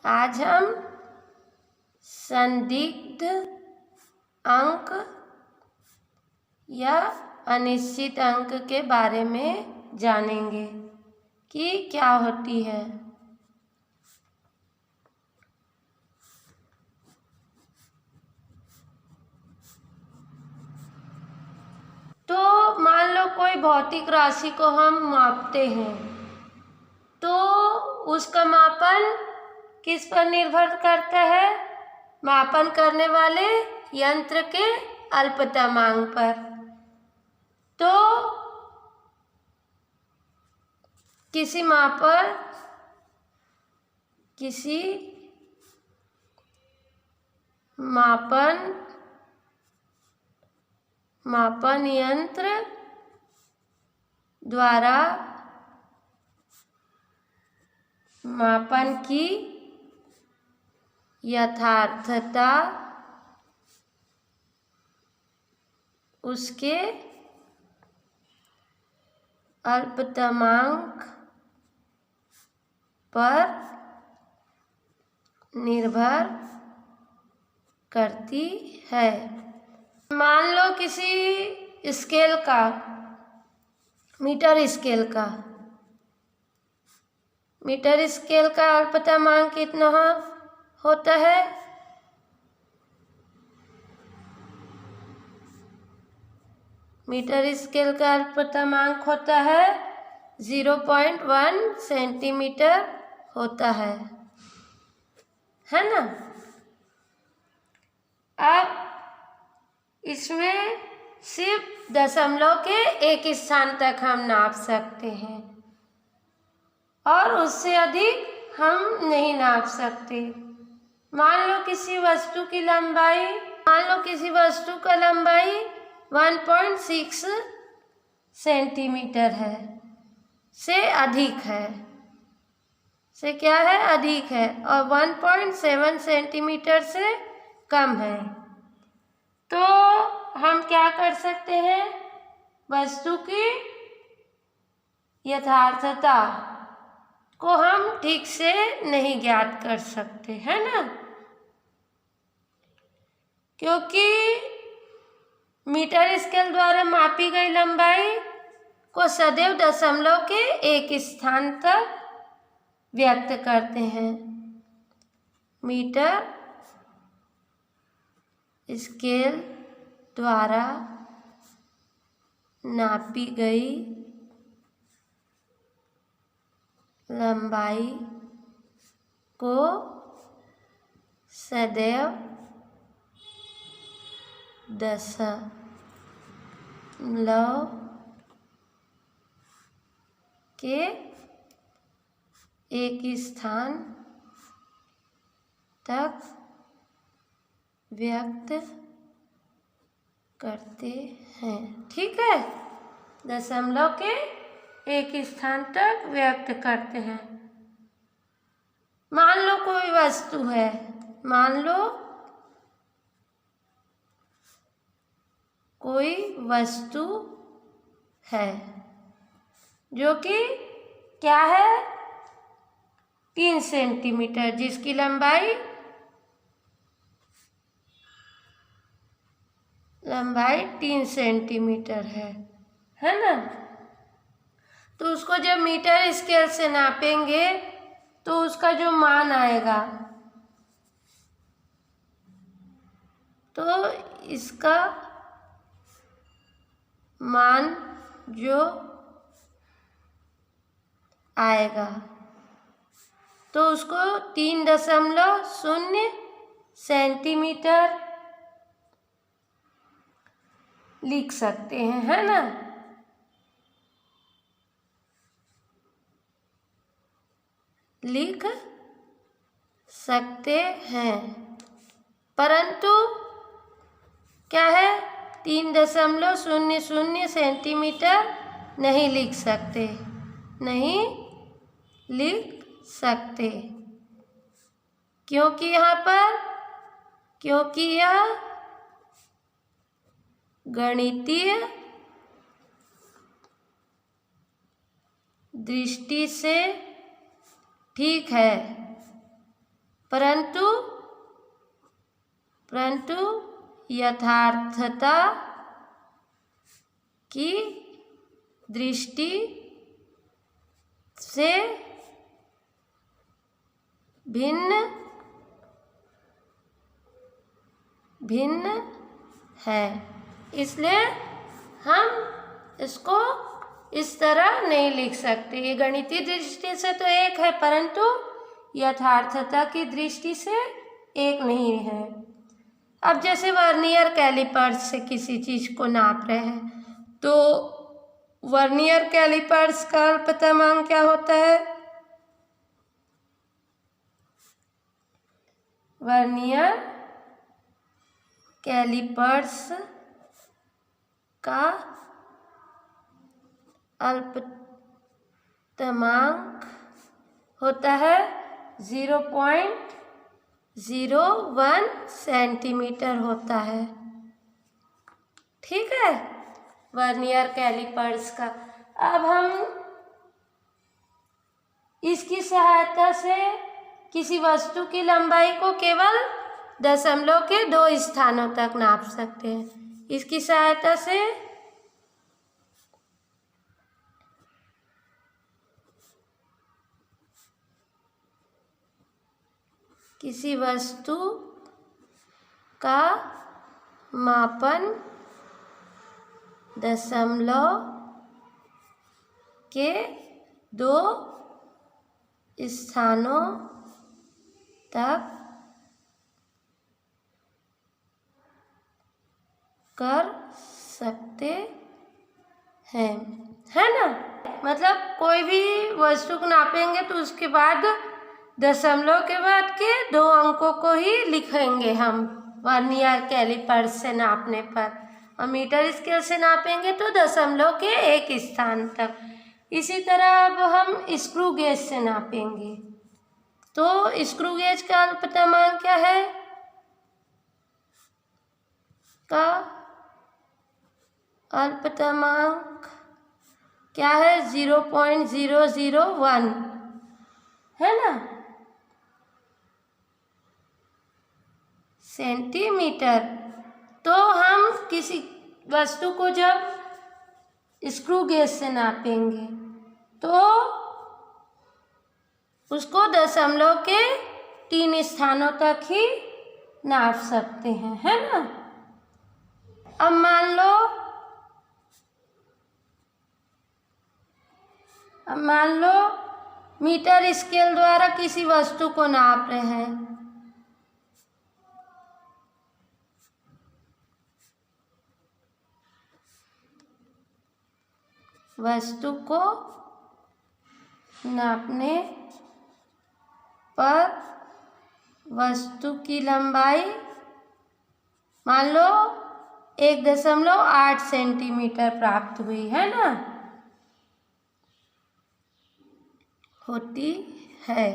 आज हम संदिग्ध अंक या अनिश्चित अंक के बारे में जानेंगे कि क्या होती है। तो मान लो कोई भौतिक राशि को हम मापते हैं, तो उसका मापन किस पर निर्भर करता है? मापन करने वाले यंत्र के अल्पतमांक पर। तो किसी मापन यंत्र द्वारा मापन की यथार्थता उसके अल्पतमांक पर निर्भर करती है। मान लो किसी स्केल का, मीटर स्केल का अल्पतमांक कितना होता है? मीटर स्केल का अल्पतमांक होता है 0.1 सेंटीमीटर होता है ना। अब इसमें सिर्फ दशमलव के एक स्थान तक हम नाप सकते हैं और उससे अधिक हम नहीं नाप सकते। मान लो किसी वस्तु का लंबाई 1.6 सेंटीमीटर है, से अधिक है, से क्या है? अधिक है, और 1.7 सेंटीमीटर से कम है। तो हम क्या कर सकते हैं? वस्तु की यथार्थता को हम ठीक से नहीं ज्ञात कर सकते, है ना, क्योंकि मीटर स्केल द्वारा मापी गई लंबाई को सदैव दशमलव के एक स्थान तक व्यक्त करते हैं। मीटर स्केल द्वारा नापी गई लंबाई को सदैव दशमलव के एक स्थान तक व्यक्त करते हैं। ठीक है, दशमलव के एक स्थान तक व्यक्त करते हैं। मान लो कोई वस्तु है, जो कि क्या है? 3 सेंटीमीटर, जिसकी लंबाई 3 सेंटीमीटर है ना। तो उसको जब मीटर स्केल से नापेंगे तो उसका जो मान आएगा, तो इसका मान जो आएगा तो उसको 3.0 सेंटीमीटर लिख सकते हैं, है ना। लिख सकते हैं, परंतु क्या है? 3.00 सेंटीमीटर नहीं लिख सकते, क्योंकि यह गणितीय दृष्टि से ठीक है, परंतु यथार्थता की दृष्टि से भिन्न है। इसलिए हम इसको इस तरह नहीं लिख सकते। ये गणितीय दृष्टि से तो एक है, परंतु यथार्थता की दृष्टि से एक नहीं है। अब जैसे वर्नियर कैलिपर्स से किसी चीज को नाप रहे हैं, तो वर्नियर कैलिपर्स का अल्पतमांक क्या होता है? वर्नियर कैलिपर्स का अल्पतमांक होता है 0.01 सेंटीमीटर होता है। ठीक है, वर्नियर कैलिपर्स का। अब हम इसकी सहायता से किसी वस्तु की लंबाई को केवल दशमलव के 2 स्थानों तक नाप सकते हैं। इसकी सहायता से किसी वस्तु का मापन दशमलव के 2 स्थानों तक कर सकते हैं, है ना। मतलब कोई भी वस्तु को नापेंगे तो उसके बाद दशमलव के बाद के 2 अंकों को ही लिखेंगे हम वर्नियर कैलिपर्स से नापने पर, और मीटर स्केल से नापेंगे तो दशमलव के 1 स्थान तक। इसी तरह अब हम स्क्रू गेज से नापेंगे, तो स्क्रू गेज का अल्पतमांक क्या है? का अल्पतमांक क्या है? 0.001, है ना, सेंटीमीटर। तो हम किसी वस्तु को जब स्क्रू गेज से नापेंगे तो उसको दशमलव के 3 स्थानों तक ही नाप सकते हैं, है ना। अब मान लो मीटर स्केल द्वारा किसी वस्तु को नाप रहे हैं, वस्तु को नापने पर वस्तु की लंबाई मान लो 1.8 सेंटीमीटर प्राप्त हुई, है ना, होती है।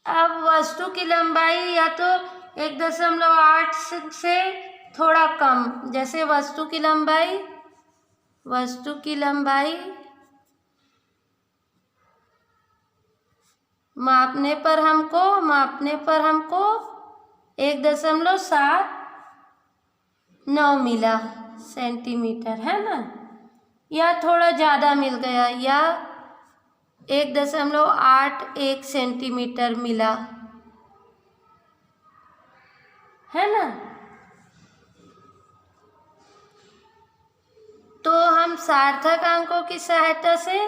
अब वस्तु की लंबाई या तो 1.8 से थोड़ा कम, जैसे वस्तु की लंबाई मापने पर हमको 1.79 मिला सेंटीमीटर, है ना, या थोड़ा ज़्यादा मिल गया, या 1.81 सेंटीमीटर मिला, है ना। तो हम सार्थक अंकों की सहायता से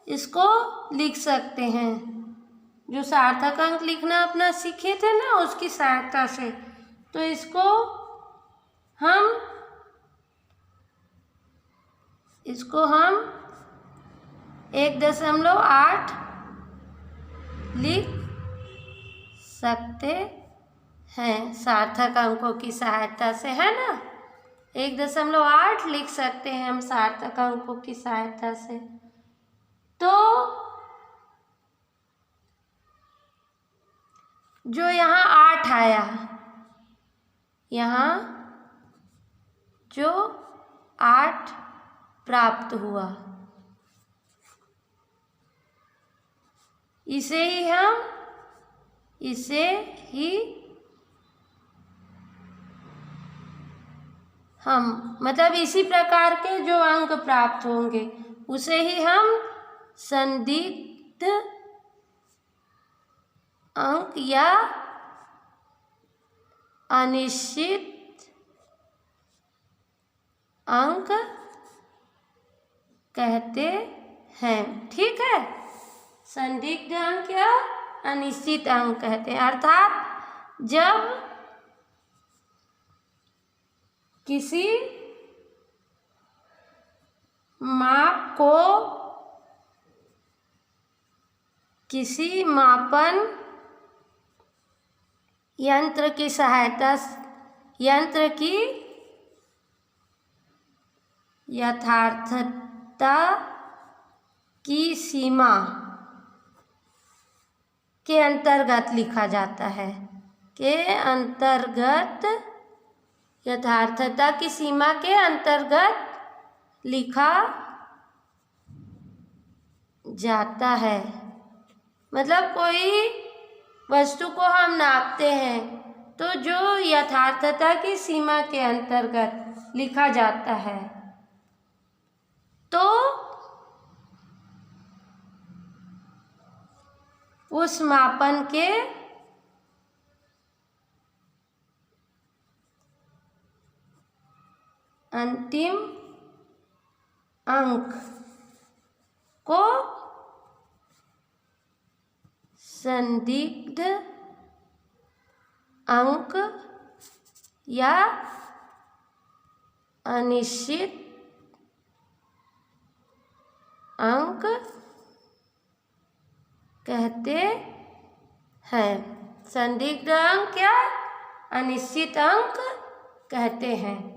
इसको लिख सकते हैं। जो सार्थक अंक लिखना अपना सीखे थे ना, उसकी सहायता से, तो इसको हम 1.8 लिख सकते हैं सार्थक अंकों की सहायता से, है ना। 1.8 लिख सकते हैं हम सार्थक अंकों की सहायता से। तो जो यहाँ 8 आया, यहाँ जो 8 प्राप्त हुआ। इसे ही हम मतलब इसी प्रकार के जो अंक प्राप्त होंगे उसे ही हम संदिग्ध अंक या अनिश्चित अंक कहते हैं। ठीक है, संदिग्ध अंक या अनिश्चित अंक कहते हैं। अर्थात जब किसी माप को किसी मापन यंत्र की यथार्थता की सीमा के अंतर्गत लिखा जाता है, यथार्थता की सीमा के अंतर्गत लिखा जाता है। मतलब कोई वस्तु को हम नापते हैं तो जो यथार्थता की सीमा के अंतर्गत लिखा जाता है तो उस मापन के अंतिम अंक को संदिग्ध अंक या अनिश्चित अंक कहते हैं। संदिग्ध अंक या अनिश्चित अंक कहते हैं।